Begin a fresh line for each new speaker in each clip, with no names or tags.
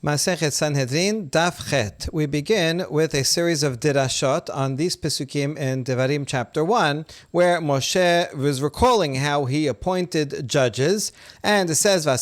Masechet Sanhedrin, Daf Chet. We begin with a series of dirashot on these pesukim in Devarim chapter 1, where Moshe was recalling how he appointed judges, and it says, I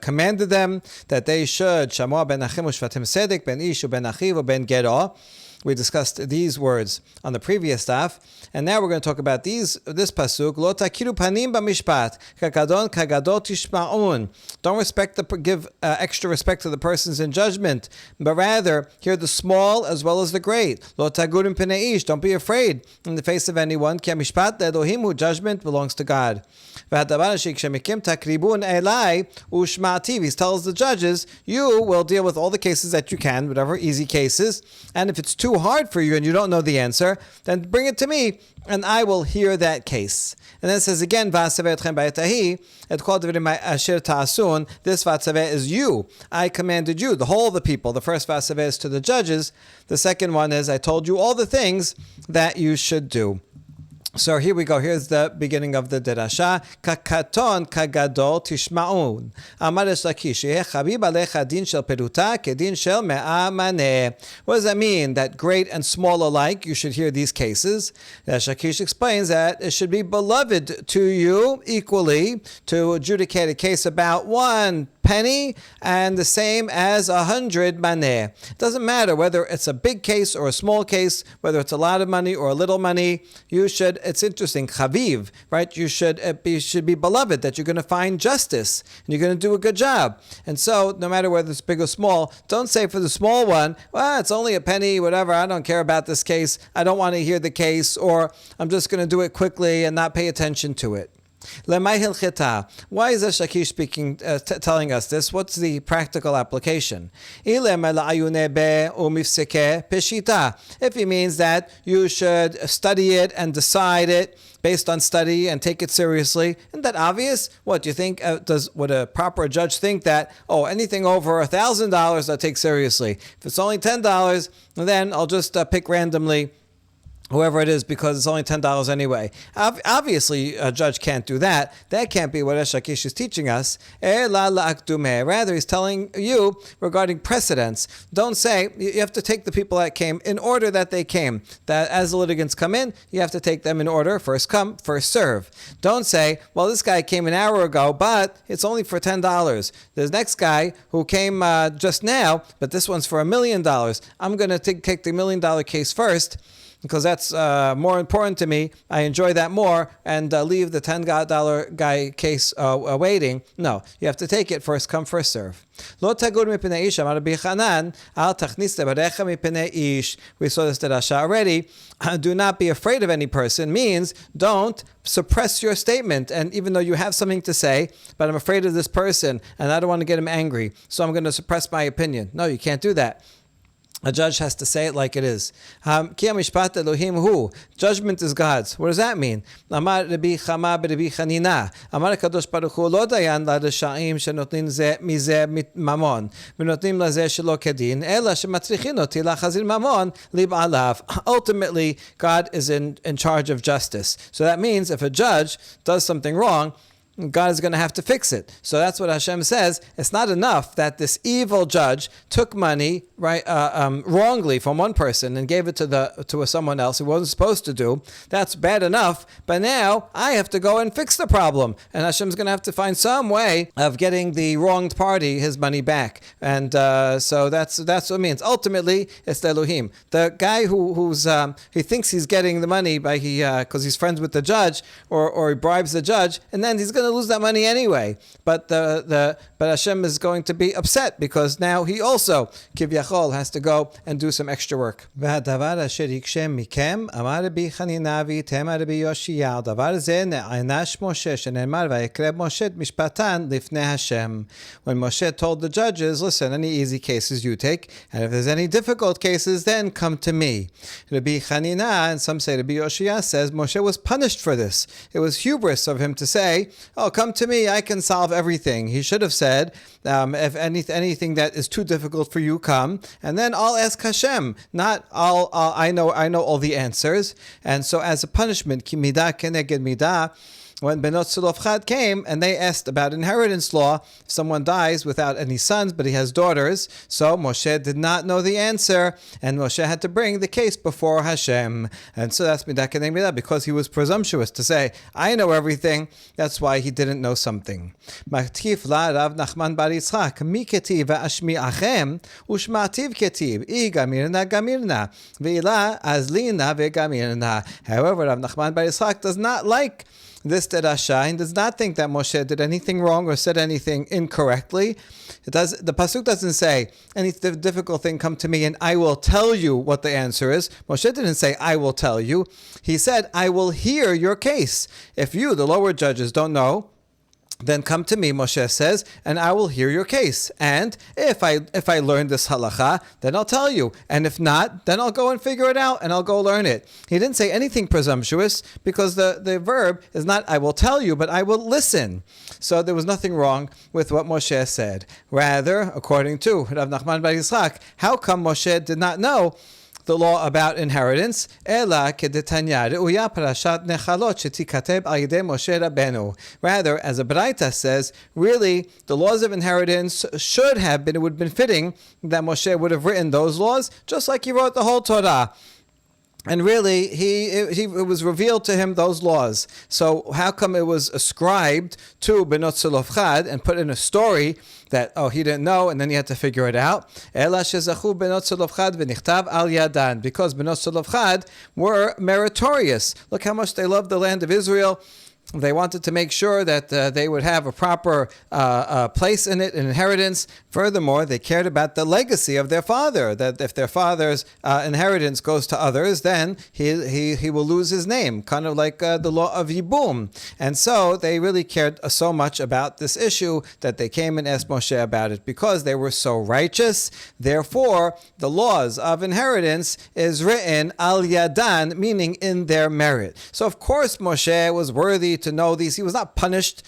commanded them that they should Shamua ben Achim u'Shvatim Sedek ben Ish u'ben Achiv u'ben Gero. We discussed these words on the previous daf, and now we're going to talk about this pasuk. Lo takiru panim b'mishpat, kagadon kagadot tishma'un. Don't give extra respect to the persons in judgment, but rather hear the small as well as the great. Lo tagurim pnei ish. Don't be afraid in the face of anyone. Ki mishpat le'Elohim, who judgment belongs to God. V'hadavar shekshemikim takribun elai u'shma'ati. He tells the judges, you will deal with all the cases that you can, whatever easy cases, and if it's too hard for you and you don't know the answer, then bring it to me and I will hear that case. And then it says again, this vatzaveh is you. I commanded you, the whole of the people. The first vatzaveh is to the judges. The second one is, I told you all the things that you should do. So here we go. Here's the beginning of the derasha. Kakaton kagadol tishma'un. Amar Reish Lakish, chabib alecha din shel peruta kedin shel me'a maneh. What does that mean? That great and small alike, you should hear these cases. Reish Lakish explains that it should be beloved to you equally to adjudicate a case about 1 penny and the same as 100 maneh. It doesn't matter whether it's a big case or a small case, whether it's a lot of money or a little money. You should, it's interesting, chaviv, right? You should be beloved, that you're going to find justice and you're going to do a good job. And so no matter whether it's big or small, don't say for the small one, well, it's only a penny, whatever, I don't care about this case, I don't want to hear the case, or I'm just going to do it quickly and not pay attention to it. Why is Reish Lakish speaking, telling us this? What's the practical application? If he means that you should study it and decide it based on study and take it seriously, isn't that obvious? What do you think? Would a proper judge think that, anything over $1,000 I'll take seriously? If it's only $10, then I'll just pick randomly whoever it is, because it's only $10 anyway. Obviously, a judge can't do that. That can't be what Reish Lakish is teaching us. Rather, he's telling you regarding precedence. Don't say, you have to take the people that came in order that they came. That as the litigants come in, you have to take them in order, first come, first serve. Don't say, well, this guy came an hour ago, but it's only for $10. The next guy who came just now, but this one's for $1 million. I'm going to take the $1 million case first, because that's more important to me. I enjoy that more, and leave the $10 guy case waiting. No, you have to take it first come, first serve. We saw this derasha already. Do not be afraid of any person means don't suppress your statement. And even though you have something to say, but I'm afraid of this person and I don't want to get him angry, so I'm going to suppress my opinion. No, you can't do that. A judge has to say it like it is. Judgment is God's. What does that mean? Amar Rabbi Chama b'Rabbi Chanina. Amar Kadosh Baruch Hu lo dayan l'rasha'im shenotnin ze mize mamon v'notnim laze shelo kedin ela shematrichin oti lachazir mamon lib'alav. Ultimately, God is in charge of justice. So that means if a judge does something wrong, God is going to have to fix it. So that's what Hashem says. It's not enough that this evil judge took money wrongly from one person and gave it to someone else who wasn't supposed to do. That's bad enough. But now I have to go and fix the problem, and Hashem's going to have to find some way of getting the wronged party his money back. And so that's what it means. Ultimately, it's the Elohim. The guy he thinks he's getting the money by because he's friends with the judge or he bribes the judge, and then he's going to lose that money anyway. But but Hashem is going to be upset because now he also kivyachol has to go and do some extra work. V'hadavar asher yikshem mikem amar Rabbi Chanina v'yitem Rabbi Yoshiyah davar ze ne'anash Moshe shenemar v'yikreb Moshe mishpatan lifnei Hashem. When Moshe told the judges, listen, any easy cases you take, and if there's any difficult cases, then come to me. Rabbi Chanina, and some say Rabbi Yoshiyah, says Moshe was punished for this. It was hubris of him to say, come to me, I can solve everything. He should have said, if anything that is too difficult for you, come, and then I'll ask Hashem. Not I know all the answers. And so as a punishment, ki midah keneged midah, when Benot Tzlofchad came and they asked about inheritance law, if someone dies without any sons but he has daughters, so Moshe did not know the answer, and Moshe had to bring the case before Hashem. And so that's Midah K'neged Midah, because he was presumptuous to say, I know everything, that's why he didn't know something. Maktif la Rav Nachman bar Yitzchak, mi ketiv v'ashmi'achem, u'shma'tiv ketiv, I gamirna gamirna, ve'ila azlina ve'gamirna. However, Rav Nachman bar Yitzchak does not like this derasha and does not think that Moshe did anything wrong or said anything incorrectly. The pasuk doesn't say any difficult thing come to me and I will tell you what the answer is. Moshe didn't say I will tell you. He said I will hear your case. If you, the lower judges, don't know, then come to me, Moshe says, and I will hear your case. And if I learn this halacha, then I'll tell you. And if not, then I'll go and figure it out, and I'll go learn it. He didn't say anything presumptuous, because the verb is not I will tell you, but I will listen. So there was nothing wrong with what Moshe said. Rather, according to Rav Nachman bar Yitzchak, how come Moshe did not know the law about inheritance? Ela kedetanya reuya parashat nechalot shetikateb al yedei Moshe Rabbeinu. Rather, as a Braita says, really the laws of inheritance should have been, it would have been fitting that Moshe would have written those laws, just like he wrote the whole Torah. And really, it was revealed to him those laws. So how come it was ascribed to Benot Tzlofchad and put in a story that, he didn't know, and then he had to figure it out? Ela shezachu Benot Tzlofchad v'nichtav al yadan. Because Benot Tzlofchad were meritorious. Look how much they loved the land of Israel. They wanted to make sure that they would have a proper place in it, an inheritance. Furthermore, they cared about the legacy of their father, that if their father's inheritance goes to others, then he will lose his name, kind of like the law of Yibum. And so they really cared so much about this issue that they came and asked Moshe about it, because they were so righteous. Therefore, the laws of inheritance is written al yadan, meaning in their merit. So of course Moshe was worthy to know these. He was not punished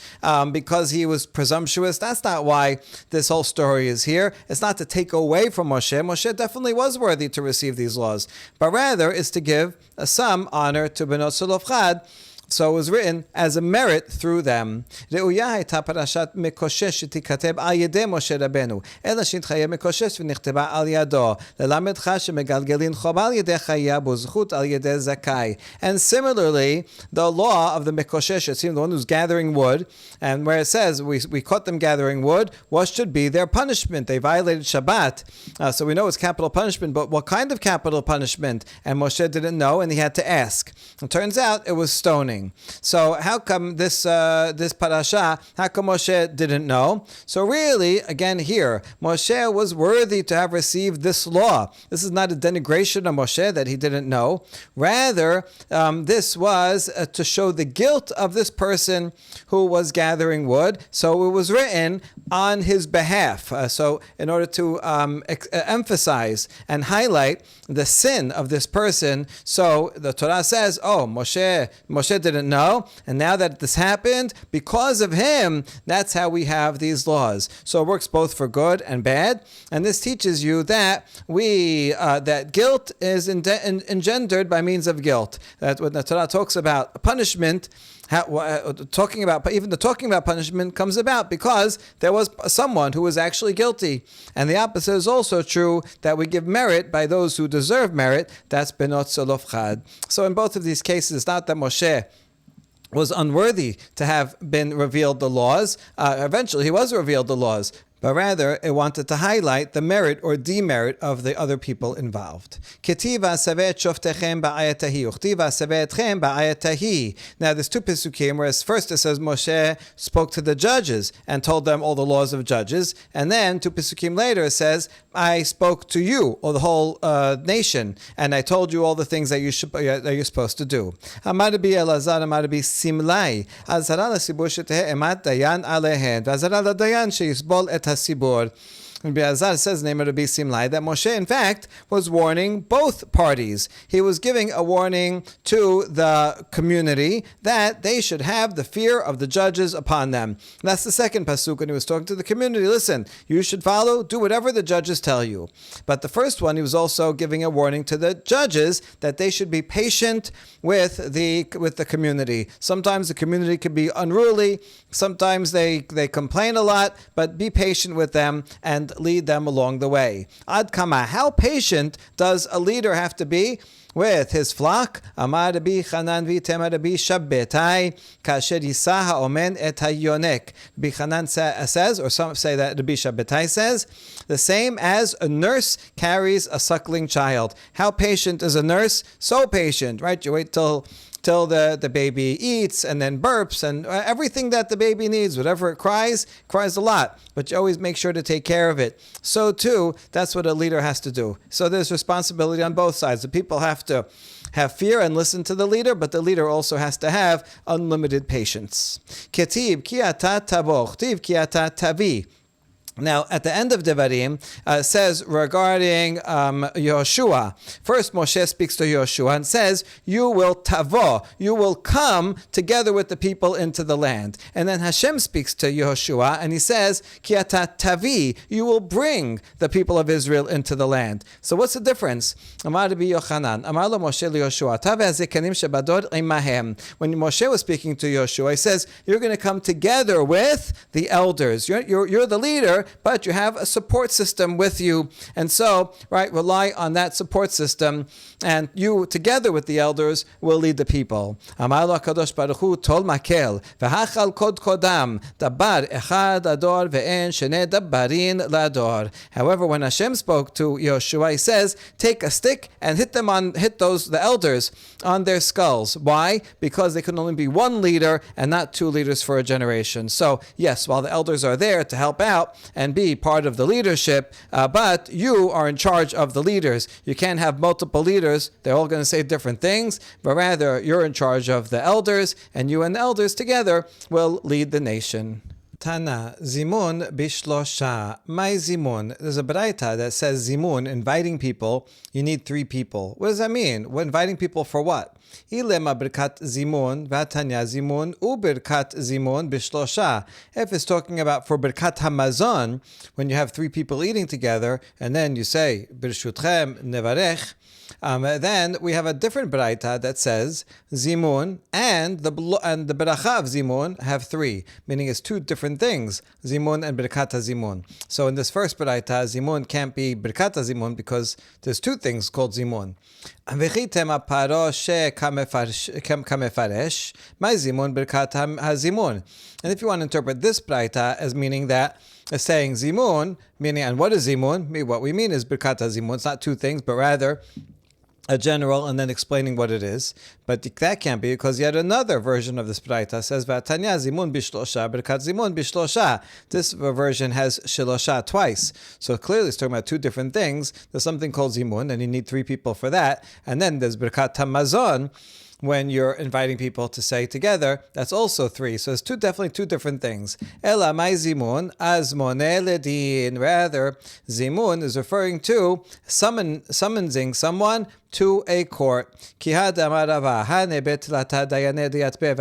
because he was presumptuous. That's not why this whole story is here. It's not to take away from Moshe. Moshe definitely was worthy to receive these laws, but rather is to give some honor to Benot Tzlofchad. So it was written as a merit through them. ראויה הייתה פרשת מקושש שתיכתב על ידי משה רבנו, אלא שהתחיה מקושש ונכתבה על ידו, ללמדך שמגלגלין חובה על ידי חיה בו זכות על ידי זכאי. And similarly, the law of the מקושש, it seems the one who's gathering wood, and where it says we caught them gathering wood, what should be their punishment? They violated Shabbat. So we know it's capital punishment, but what kind of capital punishment? And Moshe didn't know, and he had to ask. It turns out it was stoning. So how come this parasha, how come Moshe didn't know? So really, again here, Moshe was worthy to have received this law. This is not a denigration of Moshe that he didn't know. Rather, this was to show the guilt of this person who was gathering wood. So it was written on his behalf. So in order to emphasize and highlight the sin of this person, so the Torah says, Moshe didn't know, and now that this happened, because of him, that's how we have these laws. So it works both for good and bad, and this teaches you that that guilt is engendered by means of guilt. That when the Torah talks about punishment, talking about punishment comes about because there was someone who was actually guilty. And the opposite is also true, that we give merit by those who deserve merit. That's Benot Tzlofchad. So in both of these cases, it's not that Moshe was unworthy to have been revealed the laws. Eventually he was revealed the laws, but rather it wanted to highlight the merit or demerit of the other people involved. Ketiva savet shoftechem ba'ayatahi, uchtiva savetchem ba'ayatahi. Now there's two pisukim, whereas first it says Moshe spoke to the judges and told them all the laws of judges, and then two pisukim later it says, I spoke to you, or the whole nation, and I told you all the things that you're supposed to do. Amar bi Elazar, amar bi Simlai, azara l'sibur shetehe emat dayan alehen, v'azara l'dayan sheyisbol et hasibur. Rabbi Azar says, name of Rabbi Simlai, that Moshe, in fact, was warning both parties. He was giving a warning to the community that they should have the fear of the judges upon them. And that's the second pasuk when he was talking to the community. Listen, you should do whatever the judges tell you. But the first one, he was also giving a warning to the judges that they should be patient with the community. Sometimes the community can be unruly. Sometimes they complain a lot, but be patient with them and lead them along the way. Ad kama, how patient does a leader have to be with his flock? Amar Rabbi Chanan v'itema Rabbi Shabbetai kasher yisa ha'omen et hayonek. Rabbi Chanan says, or some say that Rabbi Shabbetai says, the same as a nurse carries a suckling child. How patient is a nurse? So patient, right? You wait till the baby eats and then burps and everything that the baby needs, whatever it cries a lot, but you always make sure to take care of it. So too, that's what a leader has to do. So there's responsibility on both sides. The people have to have fear and listen to the leader, but the leader also has to have unlimited patience. Ketib ki ata tavoch, tiv ki ata tavi. Now, at the end of Devarim, says regarding Yehoshua, first Moshe speaks to Yehoshua and says, you will tavo, you will come together with the people into the land. And then Hashem speaks to Yehoshua and he says, ki ata tavi, you will bring the people of Israel into the land. So what's the difference? Amar Rabbi Yochanan, Amar lo Moshe Yehoshua, tav hazekanim shebador imahem. When Moshe was speaking to Yehoshua, he says, you're going to come together with the elders. You're the leader, but you have a support system with you. And so, right, rely on that support system, and you, together with the elders, will lead the people. Amar lo HaKadosh Baruch Hu, tol makel, v'hachal kod kodam, dabar echad ador ve'en shene dabarin lador. However, when Hashem spoke to Yehoshua, he says, take a stick and hit the elders on their skulls. Why? Because there can only be one leader and not two leaders for a generation. So, yes, while the elders are there to help out and be part of the leadership, but you are in charge of the leaders. You can't have multiple leaders. They're all going to say different things, but rather you're in charge of the elders, and you and the elders together will lead the nation. Tana, zimun bishlosha. My zimun. There's a baraita that says zimun, inviting people, you need 3 people. What does that mean? We're inviting people for what? Ilema birkat zimun, vatanya zimun, ubirkat zimun bishlosha. If it's talking about for birkat hamazon, when you have 3 people eating together, and then you say, birshutchem nevarech, then we have a different baraita that says zimun and the beracha of zimun have 3, meaning it's 2 different things, zimun and birkat zimun. So in this first baraita, zimun can't be birkat zimun because there's 2 things called zimun. V'chitem aparo she kamefaresh, my zimun birkat hazimun. And if you want to interpret this baraita as meaning that it's saying zimun, meaning, and what is zimun? What we mean is birkat hazimun. It's not 2 things, but rather a general, and then explaining what it is. But that can't be, because yet another version of this baraita says Vatanya zimun bishlosha, berkat zimun bishlosha. This version has shilosha twice. So clearly it's talking about 2 different things. There's something called zimun, and you need 3 people for that. And then there's berkat hamazon, when you're inviting people to say together, that's also 3. So it's definitely 2 different things. Ela mai zimun azmone ledin. Rather, zimun is referring to summoning someone to a court. Kihad amarava hanebet lata dayane diatbe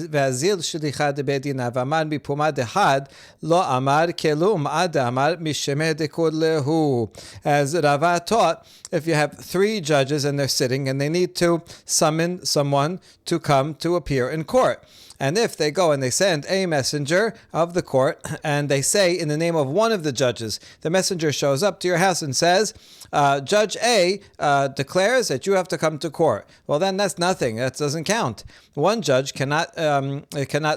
vazil shlicha debedina vaman bipuma dehad lo amar kelum ad amar misheme dekullehu. As Rava taught, if you have 3 judges and they're sitting and they need to summon someone to come to appear in court, and if they go and they send a messenger of the court and they say in the name of one of the judges, the messenger shows up to your house and says, Judge A declares that you have to come to court. Well, then that's nothing. That doesn't count. One judge cannot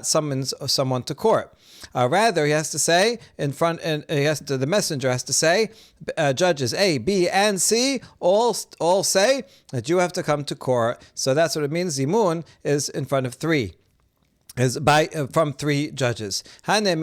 summon someone to court. Rather, he has to say the messenger has to say, judges A, B, and C all say that you have to come to court. So that's what it means. Zimun is in front of 3. is from 3 judges. However,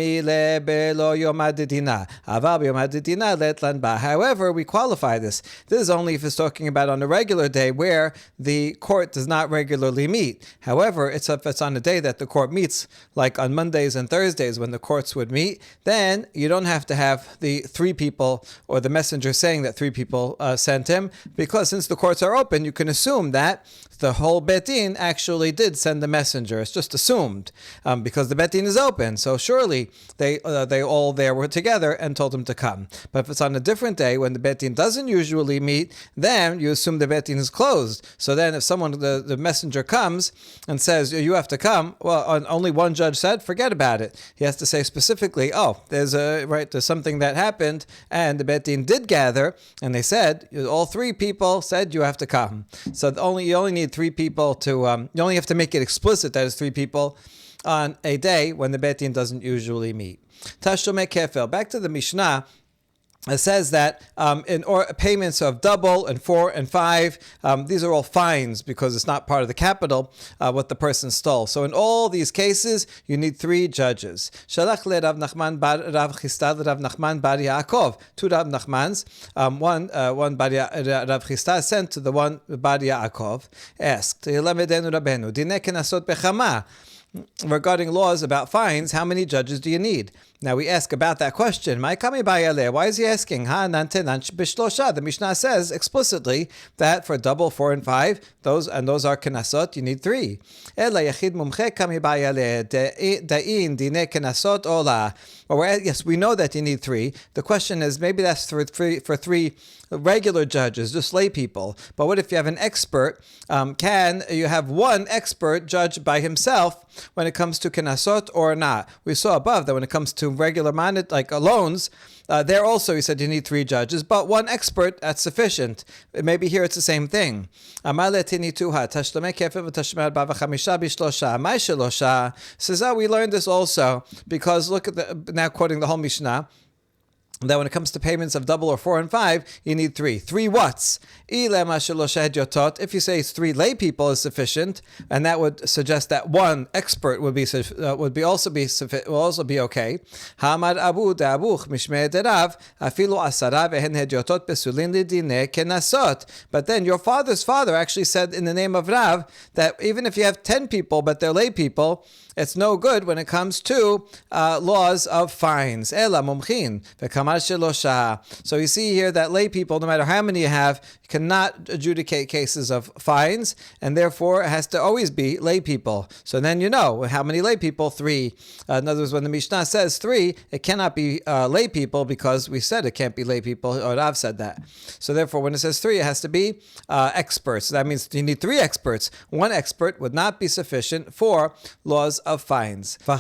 we qualify this. This is only if it's talking about on a regular day where the court does not regularly meet. However, if it's on a day that the court meets, like on Mondays and Thursdays when the courts would meet, then you don't have to have the 3 people or the messenger saying that 3 people sent him, because since the courts are open, you can assume that the whole Bet Din actually did send the messenger. It's just assumed because the Bet Din is open. So surely they all there were together and told him to come. But if it's on a different day when the Bet Din doesn't usually meet, then you assume the Bet Din is closed. So then if someone, the messenger comes and says, you have to come, well, only one judge said, forget about it. He has to say specifically, there's something that happened and the Bet Din did gather and they said, all 3 people said you have to come. So you only need 3 people to, you only have to make it explicit that it's 3 people on a day when the Bet Din doesn't usually meet. Tashlumei kefil. Back to the Mishnah. It says that in payments of double and 4 and 5, these are all fines because it's not part of the capital what the person stole. So in all these cases, you need 3 judges. Shalach le Rav Nachman bar Rav Chista Rav Nachman bar Yaakov. 2 Rav Nachmans, one bar Rav Chista sent to the one bar Yaakov, asked, Yelamedenu Rabenu, Dineh kenasot bechama. Regarding laws about fines, how many judges do you need? Now we ask about that question. Why is he asking? The Mishnah says explicitly that for double, 4 and 5, those are kenasot, you need 3. Yes, we know that you need 3. The question is, maybe that's for 3 regular judges, just lay people. But what if you have an expert? Can you have one expert judge by himself when it comes to kenasot or not? We saw above that when it comes to regular manit, like loans, there also he said you need 3 judges, but one expert, that's sufficient. Maybe here it's the same thing. Says we learned this also because look at now quoting the whole Mishnah, that when it comes to payments of double or 4 and 5, you need 3. 3 what's? If you say it's 3 lay people is sufficient, and that would suggest that one expert would also be okay. Hamar abu de'abuch mishmei derav afilu asara vehen hedyotot besulin lidine kenasot. But then your father's father actually said in the name of Rav that even if you have 10 people but they're lay people, it's no good when it comes to laws of fines. Ela mumchin v'kamar shelosha. So you see here that lay people, no matter how many you have, cannot adjudicate cases of fines, and therefore it has to always be lay people. So then you know how many lay people? 3. In other words, when the Mishnah says 3, it cannot be lay people because we said it can't be lay people, or Rav said that. So therefore, when it says 3, it has to be experts. So that means you need 3 experts. One expert would not be sufficient for laws of fines. The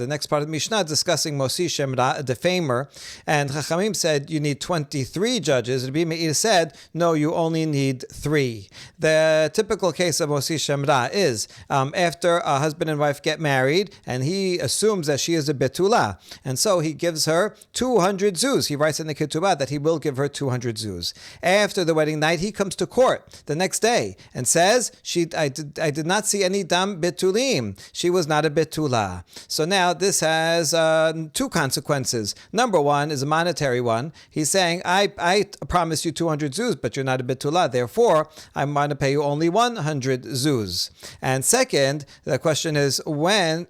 next part of the Mishnah is discussing Mosi Shemra, a defamer, and Chachamim said you need 23 judges. Rabbi Meir said, no, you only need 3. The typical case of Mosi Shemra is after a husband and wife get married, and he assumes that she is a betula, and so he gives her 200 zuz. He writes in the ketubah that he will give her 200 zuz. After the wedding night, he comes to court the next day and says, I did not see any dam betulim. She was not a betula. So now this has 2 consequences. Number 1 is a monetary one. He's saying, I promise you 200 zuz, but you're not a betula. Therefore, I'm going to pay you only 100 zuz. And second, the question is, when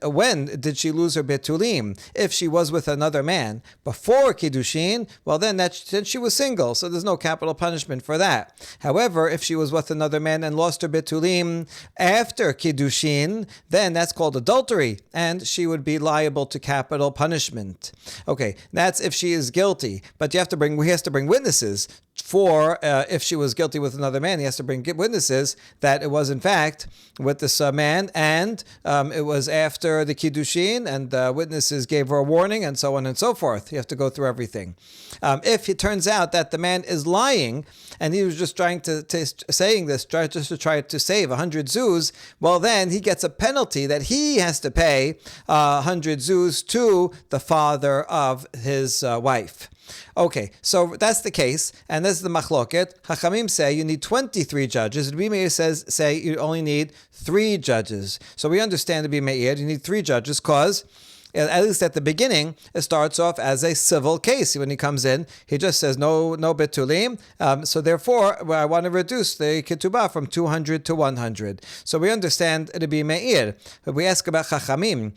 did she lose her betulim? If she was with another man before kiddushin, well then she was single, so there's no capital punishment for that. However, if she was with another man and lost her betulim after kiddushin, then that's called adultery, and she would be liable to capital punishment. Okay, that's if she is guilty, but he has to bring witnesses. For if she was guilty with another man, he has to bring witnesses that it was in fact with this man, and it was after the kiddushin, and the witnesses gave her a warning, and so on and so forth. You have to go through everything. If it turns out that the man is lying, and he was just trying to saying this just to try to save 100 zuz, well then he gets a penalty that he has to pay 100 zuz dues to the father of his wife. Okay, so that's the case, and this is the machloket. Hachamim say you need 23 judges. Rabbi Meir say you only need 3 judges. So we understand Rabbi Meir, you need 3 judges because at least at the beginning, it starts off as a civil case. When he comes in, he just says no betulim. So therefore, I want to reduce the ketubah from 200 to 100. So we understand Rabbi Meir. But we ask about Chachamim.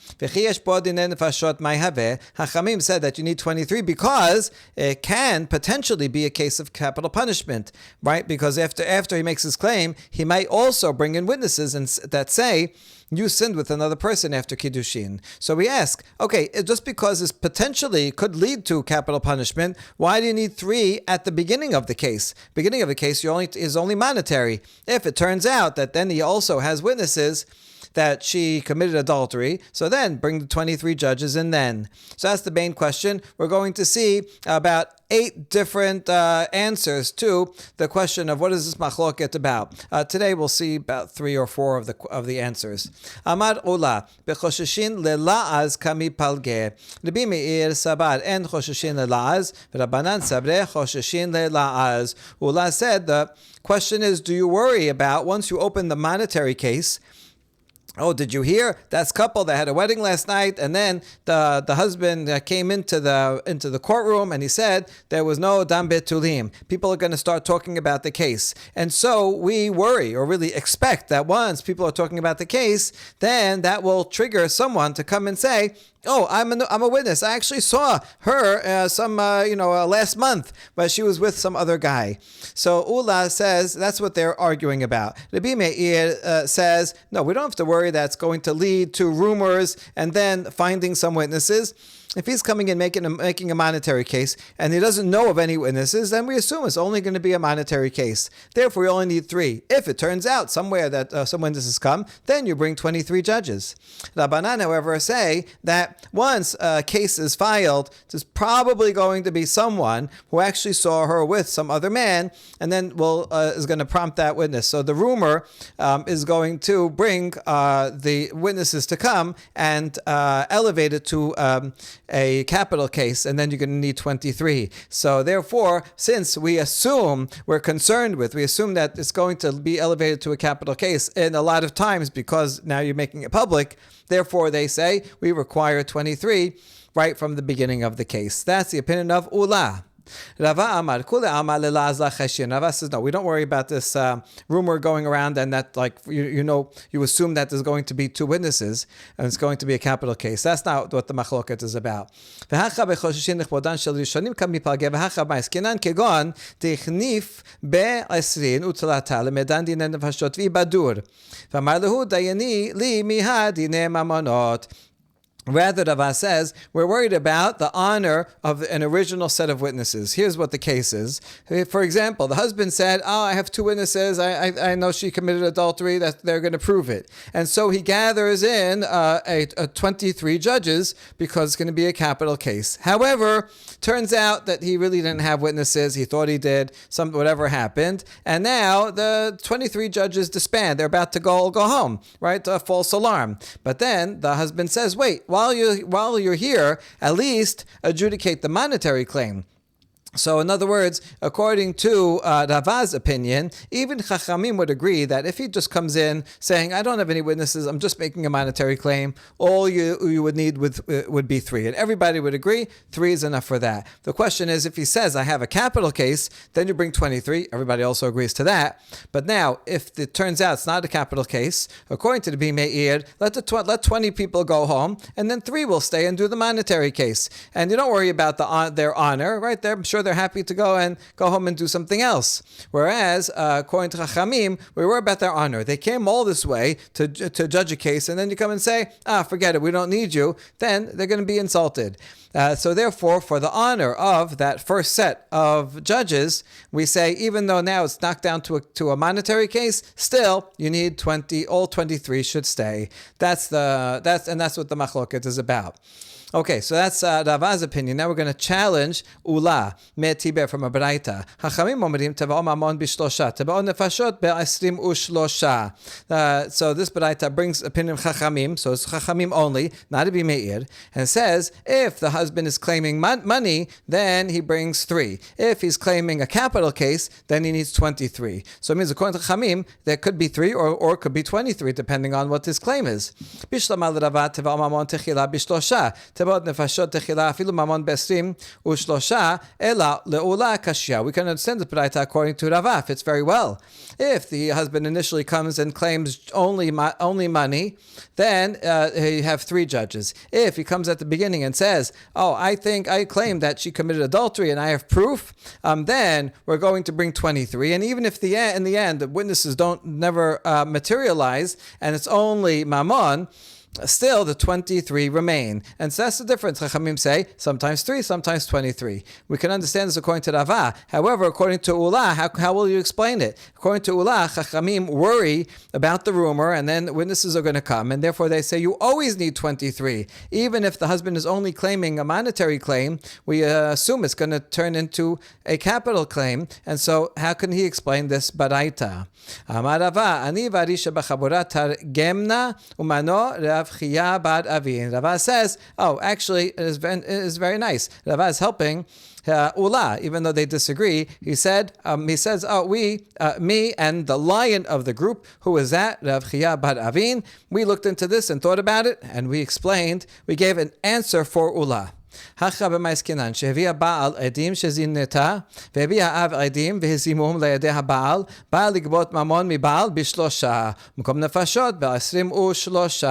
Chachamim said that you need 23 because it can potentially be a case of capital punishment, right? Because after he makes his claim, he might also bring in witnesses that say, you sinned with another person after Kiddushin. So we ask, okay, just because this potentially could lead to capital punishment, why do you need 3 at the beginning of the case? Beginning of the case is only monetary. If it turns out that then he also has witnesses that she committed adultery, so then bring the 23 judges in then. So that's the main question. We're going to see about 8 different answers to the question of what is this machloket about. Today we'll see about 3 or 4 of the answers. Amar Ula, bechoshishin lela'az kami palge. Rabbi Meir sabar en choshishin lela'az, v'Rabbanan sabre choshishin lela'az. Ula said the question is, do you worry about once you open the monetary case? Oh, did you hear? That's couple that had a wedding last night, and then the husband came into the courtroom, and he said there was no dam betulim. People are going to start talking about the case, and so we worry or really expect that once people are talking about the case, then that will trigger someone to come and say, oh, I'm a witness. I actually saw her last month, but she was with some other guy. So Ula says that's what they're arguing about. Rabbi Meir says, no, we don't have to worry that's going to lead to rumors and then finding some witnesses. If he's coming in making a monetary case and he doesn't know of any witnesses, then we assume it's only going to be a monetary case. Therefore, we only need 3. If it turns out somewhere that some witnesses come, then you bring 23 judges. Rabbanan, however, say that once a case is filed, there's probably going to be someone who actually saw her with some other man, and then is going to prompt that witness. So the rumor is going to bring the witnesses to come and elevate it to a capital case, and then you're going to need 23. So therefore, since we assume that it's going to be elevated to a capital case in a lot of times because now you're making it public, therefore they say we require 23 right from the beginning of the case. That's the opinion of Ula. Rava Amar, Kule Amar Lelaz Lachashin. Rava says, no, we don't worry about this rumor going around and that, like, you assume that there's going to be 2 witnesses and it's going to be a capital case. That's not what the machloket is about. V'hacha bechoshishin nechbodan shel rishonim kam mipalge v'hacha ba'eskinan kegon technif be'esrin utzlata lemedan dine nefashot v'ibadur. V'amar lehu dayani li miha dine mamonot. Rather, Rava says, we're worried about the honor of an original set of witnesses. Here's what the case is. For example, the husband said, I have 2 witnesses. I know she committed adultery. That they're going to prove it. And so he gathers in 23 judges because it's going to be a capital case. However, turns out that he really didn't have witnesses. He thought he did. Whatever happened. And now the 23 judges disband. They're about to go home, right? A false alarm. But then the husband says, wait, while you're here, at least adjudicate the monetary claim. So in other words, according to Rava's opinion, even Chachamim would agree that if he just comes in saying, I don't have any witnesses, I'm just making a monetary claim, all you would need would be 3. And everybody would agree 3 is enough for that. The question is, if he says, I have a capital case, then you bring 23. Everybody also agrees to that. But now, if it turns out it's not a capital case, according to the Rabbi Meir, let 20 people go home, and then 3 will stay and do the monetary case. And you don't worry about their honor, right? I'm sure they're happy to go home and do something else. Whereas, according to Chachamim, we worry about their honor. They came all this way to judge a case, and then you come and say, forget it, we don't need you. Then they're going to be insulted. So therefore, for the honor of that first set of judges, we say, even though now it's knocked down to a monetary case, still you need 20. All 23 should stay. That's what the machloket is about. Okay, so that's Rava's opinion. Now we're going to challenge Ula me'tiber from a Baraita. Hachamim omrim teva'o mamon b'shlosha, teva'o nefashot be'asrim u'shlosha. So this Baraita brings opinion of Chachamim, so it's Chachamim only, not a Meir, and says if the husband is claiming money, then he brings 3. If he's claiming a capital case, then he needs 23. So it means according to Chachamim, there could be 3 or it could be 23, depending on what his claim is. Bishlama l'Rava teva'o mamon techila b'shlosha, teva'o nefashot techila afilu mamon be'asrim u'shlosha, ela le'ula kashya. We can understand the Baraita according to Rava, fits very well. If the husband initially comes and claims only money, then you have 3 judges. If he comes at the beginning and says, I claim that she committed adultery and I have proof, then we're going to bring 23. And even if in the end the witnesses never materialize and it's only mammon, still the 23 remain. And so that's the difference. Chachamim say sometimes 3, sometimes 23. We can understand this according to Rava. However, according to Ula, how will you explain it? According to Ula, Chachamim worry about the rumor and then witnesses are going to come, and therefore they say you always need 23. Even if the husband is only claiming a monetary claim, we assume it's going to turn into a capital claim. And so how can he explain this Baraita? Amar Rava, ani varisha b'chabura targemna umano Rav Chia bad Avin. Rava says, actually, it is very nice. Rava is helping Ula, even though they disagree. He says, me and the lion of the group, who is that? Rav Chia bad Avin. We looked into this and thought about it, and we gave an answer for Ula. Hacha b'maiskinan שהביאה בעל עדים שזינתה והביאה אב עדים והזימום לידי הבעל בא לגבות ממון מבעל בשלושה מקום נפשות ב23.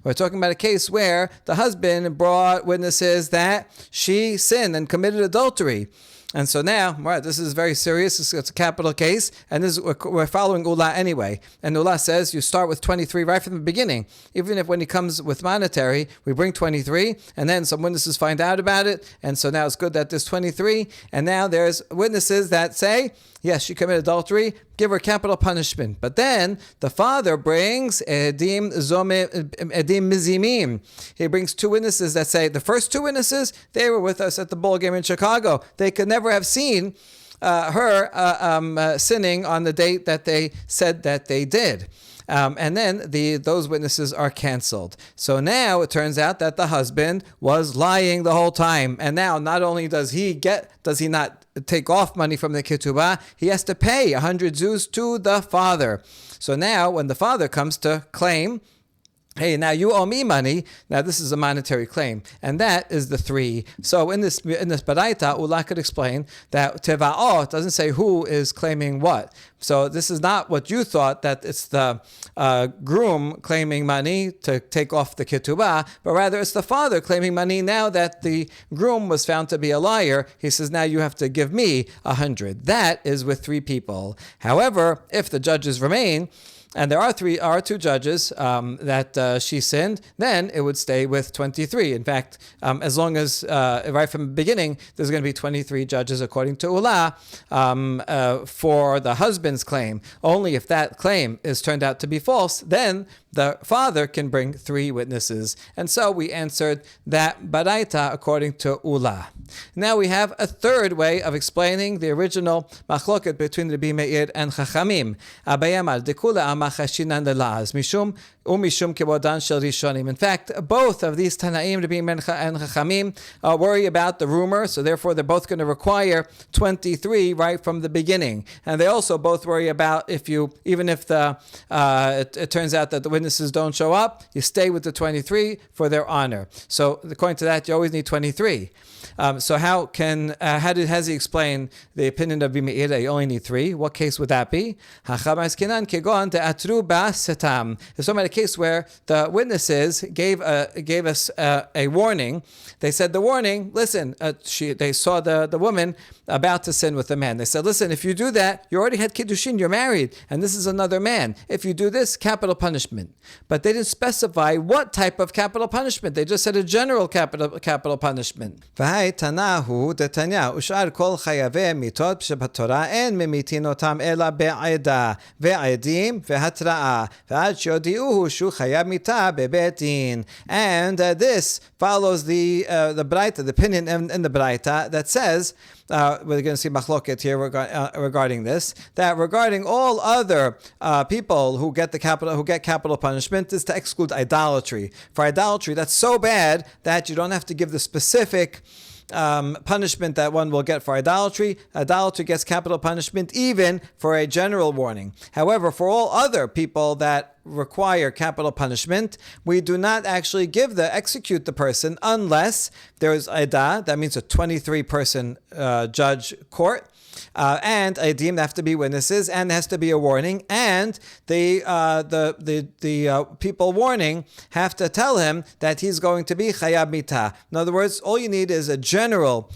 We're talking about a case where the husband brought witnesses that she sinned and committed adultery. And so now, right, this is very serious. It's a capital case, and we're following Ula anyway. And Ula says you start with 23 right from the beginning. Even if when he comes with monetary, we bring 23, and then some witnesses find out about it, and so now it's good that there's 23, and now there's witnesses that say, yes, she committed adultery, give her capital punishment. But then the father brings edim mizimim. He brings 2 witnesses that say, the first 2 witnesses, they were with us at the ball game in Chicago. They could never have seen her sinning on the date that they said that they did. And then those witnesses are canceled. So now it turns out that the husband was lying the whole time. And now not only does he not take off money from the ketubah, he has to pay 100 zuz to the father. So now when the father comes to claim, hey, now you owe me money. Now this is a monetary claim, and that is the 3. So in this Baraita, Ula could explain that teva'o doesn't say who is claiming what. So this is not what you thought, that it's the groom claiming money to take off the ketubah, but rather it's the father claiming money. Now that the groom was found to be a liar, he says, now you have to give me 100. That is with 3 people. However, if the judges remain, and there are 2 judges that she sinned, then it would stay with 23. In fact, as long as right from the beginning, there's going to be 23 judges according to Ula for the husband's claim. Only if that claim is turned out to be false, then the father can bring 3 witnesses. And so we answered that Baraita according to Ula. Now we have a 3rd way of explaining the original machloket between Rabbi Meir and Chachamim. Abayamar dekula amachashinan delaz mishum umishum kebodan shel rishonim. In fact, both of these Tanaim, Rabbi Meir and Chachamim, worry about the rumor, so therefore they're both going to require 23 right from the beginning. And they also both worry about even if it turns out that the witnesses don't show up, you stay with the 23 for their honor. So according to that, you always need 23. So how has he explained the opinion of Rabbi Meir that you only need 3? What case would that be? It's talking about a case where the witnesses gave us a warning. They said the warning, listen, they saw the woman about to sin with a man. They said, listen, if you do that, you already had kiddushin, you're married, and this is another man. If you do this, capital punishment. But they didn't specify what type of capital punishment. They just said a general capital punishment. But תנאהו דתניא, ושאר כל חייבי מיתות שבתורה אין ממיתין אותם אלא בעדה, ועדים והתראה, ועד שיודיעוהו שהוא חייב מיתה בבית דין. And this follows the Braita, the opinion in the Braita that says, we're going to see machloket here regarding this, that regarding all other people who get capital punishment is to exclude idolatry. For idolatry, that's so bad that you don't have to give the specific punishment that one will get for idolatry. Idolatry gets capital punishment even for a general warning. However, for all other people that require capital punishment, we do not actually execute the person unless there is Ida, that means a 23-person judge court, and Aidim have to be witnesses, and there has to be a warning, and the people warning have to tell him that he's going to be Chayab Mitah. In other words, all you need is a general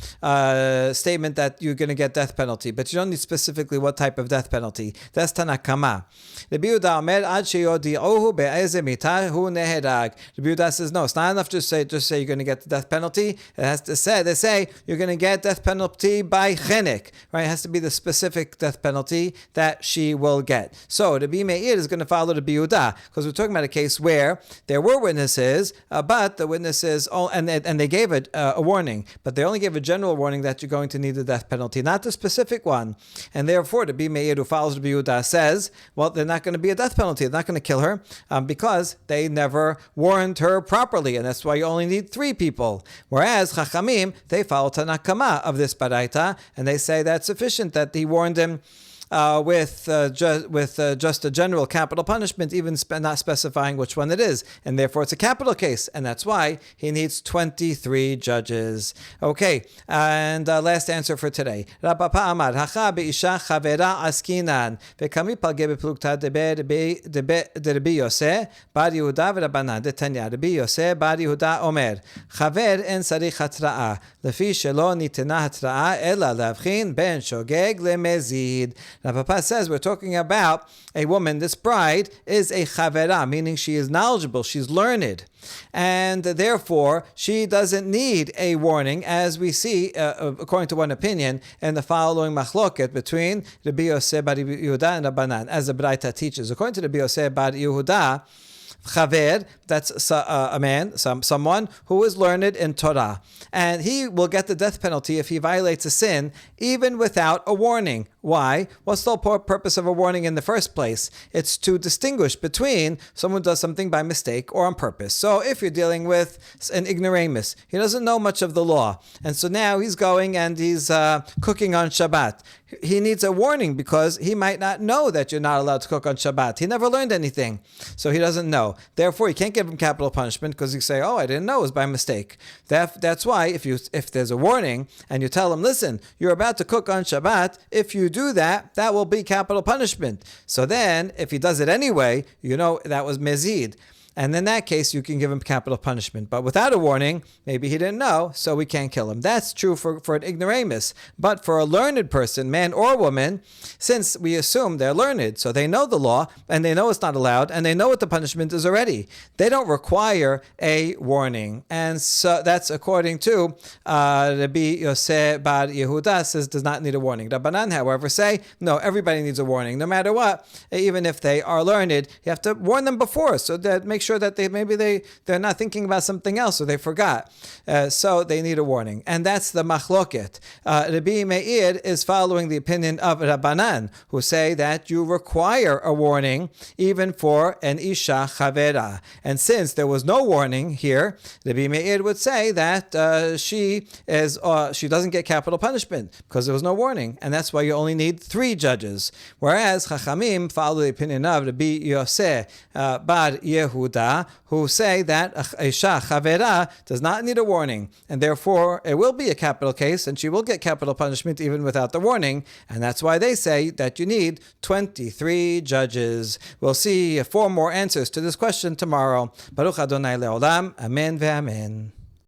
statement that you're going to get death penalty, but you don't need specifically what type of death penalty. That's Tanakama. Rabbi Yehuda Omer, Ad sheyodi'ohu be'eze mitah hu neherag. Rabbi Yehuda says, no, it's not enough to say you're going to get the death penalty. It has to say, they say you're going to get death penalty by chenek, right? It has to be the specific death penalty that she will get. So Rabbi Meir is going to follow Rabbi Yehuda, because we're talking about a case where there were witnesses, but the witnesses, and they gave a warning, but they only gave a general warning that you're going to need the death penalty, not the specific one. And therefore, Rabbi Meir, who follows Rabbi Yehuda, says, well, they're not going to be a death penalty. They're not going to kill her because they never warned her properly, and that's why you only need 3 people. Whereas Chachamim, they follow Tanakama of this Baraita, and they say that's sufficient that he warned him with just a general capital punishment, even not specifying which one it is, and therefore it's a capital case, and that's why he needs 23 judges. Okay, and last answer for today. Rabapa Amar Hacha be'isha chavera askinan ve'kami palge beplukta de Rabbi Yosef bar Yehuda v'Rabbanan detanya. Rabbi Yosef bar Yehuda Omer chaver en sarich hatra'a lefi shelo nitena hatra'a ela lavchin ben shogeg lemezid. Now, Papa says we're talking about a woman. This bride is a chavera, meaning she is knowledgeable, she's learned, and therefore she doesn't need a warning, as we see, according to one opinion, in the following machloket between Rabbi Yosef bar Yehuda and Rabbanan, as the Braita teaches. According to Rabbi Yosef bar Yehuda, Chaver, that's a man, someone who is learned in Torah, and he will get the death penalty if he violates a sin, even without a warning. Why? What's the whole purpose of a warning in the first place? It's to distinguish between someone who does something by mistake or on purpose. So if you're dealing with an ignoramus, he doesn't know much of the law, and so now he's going and he's cooking on Shabbat. He needs a warning because he might not know that you're not allowed to cook on Shabbat. He never learned anything, so he doesn't know. Therefore, you can't give him capital punishment because you say, "Oh, I didn't know; it was by mistake." That's why if there's a warning and you tell him, "Listen, you're about to cook on Shabbat. If you do that, that will be capital punishment." So then, if he does it anyway, you know that was mezid. And in that case, you can give him capital punishment. But without a warning, maybe he didn't know, so we can't kill him. That's true for an ignoramus. But for a learned person, man or woman, since we assume they're learned, so they know the law, and they know it's not allowed, and they know what the punishment is already, they don't require a warning. And so that's according to Rabbi Yosef bar Yehuda, says does not need a warning. Rabbanan, however, say, no, everybody needs a warning, no matter what. Even if they are learned, you have to warn them before, so that make sure that they're not thinking about something else or they forgot. So they need a warning. And that's the machloket. Rabbi Meir is following the opinion of Rabbanan, who say that you require a warning even for an isha chavera. And since there was no warning here, Rabbi Meir would say that she doesn't get capital punishment because there was no warning. And that's why you only need 3 judges. Whereas Chachamim follow the opinion of Rabbi Yosef bar Yehuda, who say that Isha Chavera does not need a warning, and therefore it will be a capital case, and she will get capital punishment even without the warning, and that's why they say that you need 23 judges. We'll see 4 more answers to this question tomorrow. Baruch Adonai Le'olam. Amen ve'amen.